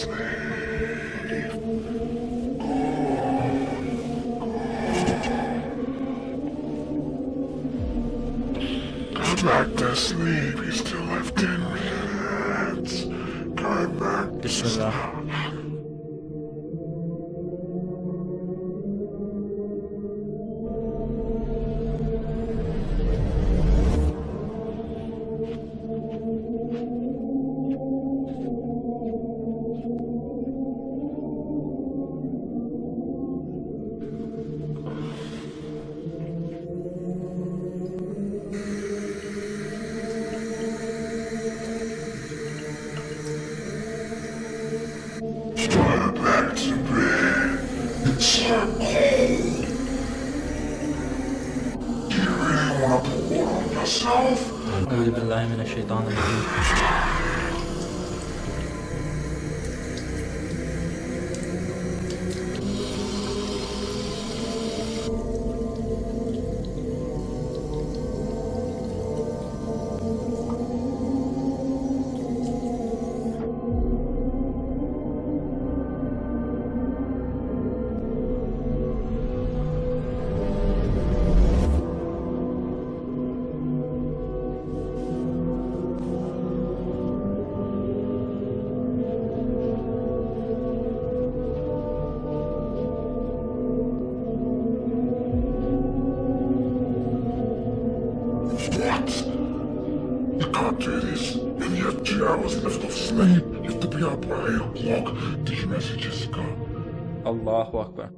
slave. Go back to sleep. You still have 10 minutes. Go back to Bismillah. Go back to bed. It's so cold. Do you really want to pour it on yourself? Euzubillahimineşşeytanirracim. What? You can't do this. And you have 2 hours left of sleep. You have to be up by 8 o'clock. Did you message Jessica? Allahu Akbar.